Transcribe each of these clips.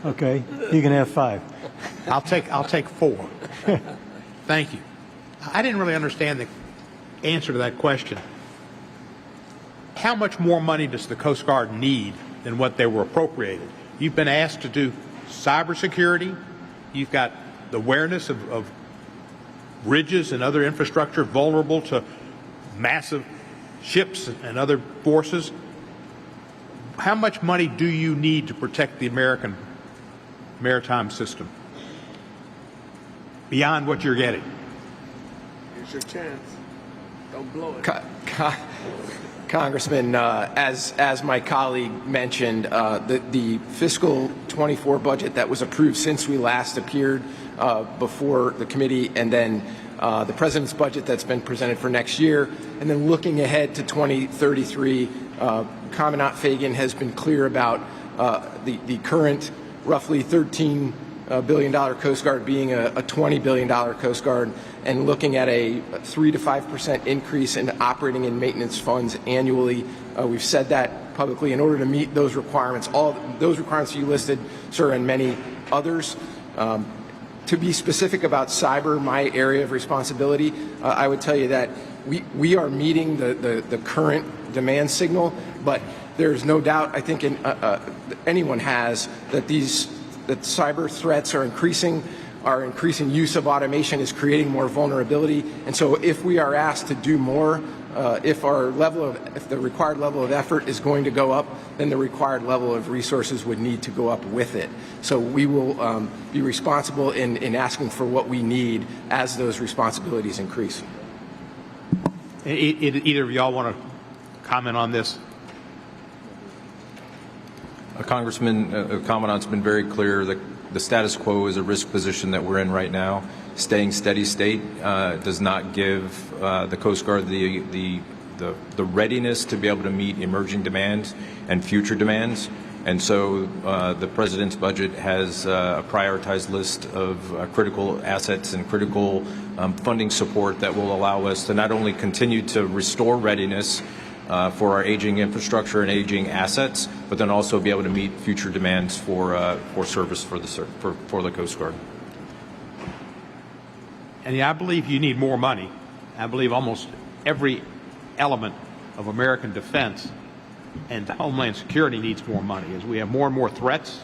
Okay, you can have 5. I'll take 4. Thank you. I didn't really understand the answer to that question. How much more money does the Coast Guard need than what they were appropriated? You've been asked to do cybersecurity. You've got the awareness of bridges and other infrastructure vulnerable to massive ships and other forces. How much money do you need to protect the American maritime system beyond what you're getting? Here's your chance. Don't blow it. Congressman, as my colleague mentioned, the fiscal 24 budget that was approved since we last appeared before the committee, and then the president's budget that's been presented for next year, and then looking ahead to 2033, Commandant Fagan has been clear about the current roughly $13 billion Coast Guard being a $20 billion Coast Guard, and looking at a 3 to 5% increase in operating and maintenance funds annually. We've said that publicly in order to meet those requirements, all those requirements you listed, sir, and many others. To be specific about cyber, my area of responsibility, I would tell you that we are meeting the current demand signal, but there's no doubt, I think anyone has, that that cyber threats are increasing. Our increasing use of automation is creating more vulnerability, and so if we are asked to do more, if the required level of effort is going to go up, then the required level of resources would need to go up with it. So we will be responsible in asking for what we need as those responsibilities increase. Either of y'all want to comment on this? Congressman, Commandant's been very clear that the status quo is a risk position that we're in right now. Staying steady state does not give the Coast Guard the readiness to be able to meet emerging demands and future demands. And so the President's budget has a prioritized list of critical assets and critical funding support that will allow us to not only continue to restore readiness for our aging infrastructure and aging assets, but then also be able to meet future demands for service for the Coast Guard. And yeah, I believe you need more money. I believe almost every element of American defense and Homeland Security needs more money, as we have more and more threats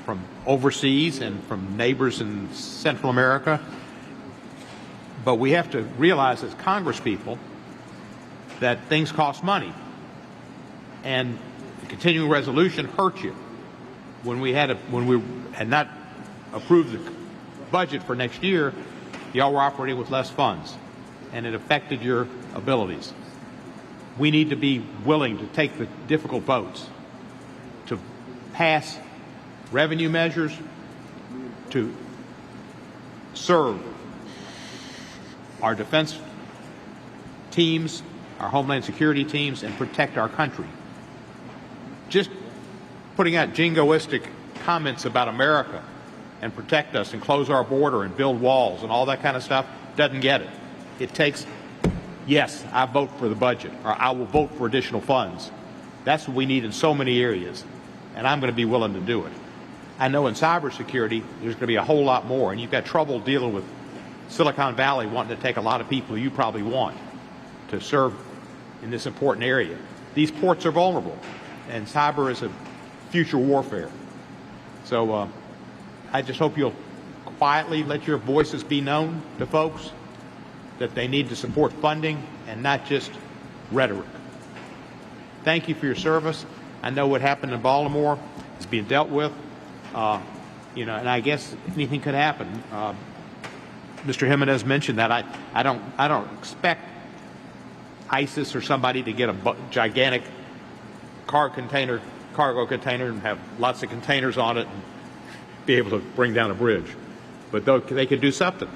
from overseas and from neighbors in Central America. But we have to realize as Congresspeople that things cost money, and the continuing resolution hurt you. When we had not approved the budget for next year, y'all were operating with less funds, and it affected your abilities. We need to be willing to take the difficult votes to pass revenue measures to serve our defense teams, our Homeland Security teams, and protect our country. Just putting out jingoistic comments about America and protect us and close our border and build walls and all that kind of stuff doesn't get it. It takes, yes, I vote for the budget, or I will vote for additional funds. That's what we need in so many areas, and I'm going to be willing to do it. I know in cybersecurity there's going to be a whole lot more, and you've got trouble dealing with Silicon Valley wanting to take a lot of people you probably want to serve in this important area. These ports are vulnerable, and cyber is a future warfare. So I just hope you'll quietly let your voices be known to folks that they need to support funding and not just rhetoric. Thank you for your service. I know what happened in Baltimore is being dealt with, and I guess anything could happen. Mr. Jimenez mentioned that. I don't expect ISIS or somebody to get a gigantic cargo container and have lots of containers on it and be able to bring down a bridge. But they could do something,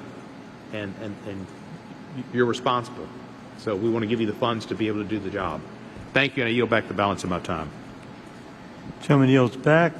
and you're responsible. So we want to give you the funds to be able to do the job. Thank you, and I yield back the balance of my time. Gentleman yields back.